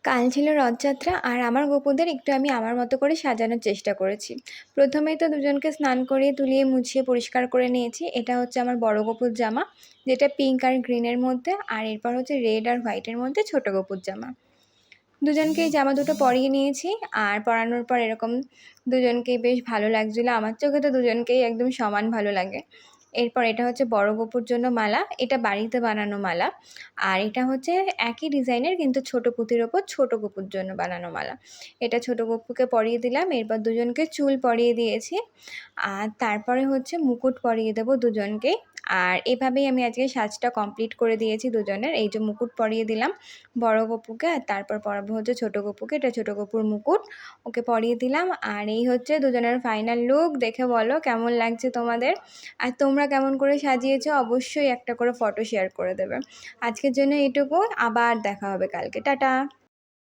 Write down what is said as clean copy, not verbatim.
কাল ছিল রথযাত্রা আর আমার গোপুদের একটু আমি আমার মতো করে সাজানোর চেষ্টা করেছি। প্রথমেই তো দুজনকে স্নান করিয়ে তুলিয়ে মুছিয়ে পরিষ্কার করে নিয়েছি। এটা হচ্ছে আমার বড় গোপুর জামা, যেটা পিঙ্ক আর গ্রিনের মধ্যে, আর এরপর হচ্ছে রেড আর হোয়াইটের মধ্যে ছোট গোপুর জামা। দুজনকে এই জামা দুটো পরিয়ে নিয়েছি, আর পরানোর পর এরকম দুজনকেই বেশ ভালো লাগছিলো। আমার চোখে তো দুজনকেই একদম সমান ভালো লাগে। এরপর এটা হচ্ছে বড় গোপুর জন্য মালা, এটা বাড়িতে বানানো মালা। আর এটা হচ্ছে একই ডিজাইনের কিন্তু ছোট পুঁতির ওপর ছোট গোপুর জন্য বানানো মালা। এটা ছোট গোপুকে পরিয়ে দিলাম, এরপর দুজনকে চুল পরিয়ে দিয়েছি, আর তারপরে হচ্ছে মুকুট পরিয়ে দেবো দুজনকেই। আর এভাবেই আমি আজকে সাজটা কমপ্লিট করে দিয়েছি দুজনের। এই যে মুকুট পরিয়ে দিলাম বড় গোপুকে, আর তারপর পরাবো হচ্ছে ছোট গোপুকে। এটা ছোট গোপুর মুকুট, ওকে পরিয়ে দিলাম। আর এই হচ্ছে দুজনের ফাইনাল লুক। দেখে বলো কেমন লাগছে তোমাদের, আর তোমরা কেমন করে সাজিয়েছো অবশ্যই একটা করে ফটো শেয়ার করে দেবে। আজকের জন্য এইটুকু, আবার দেখা হবে কালকে। টাটা।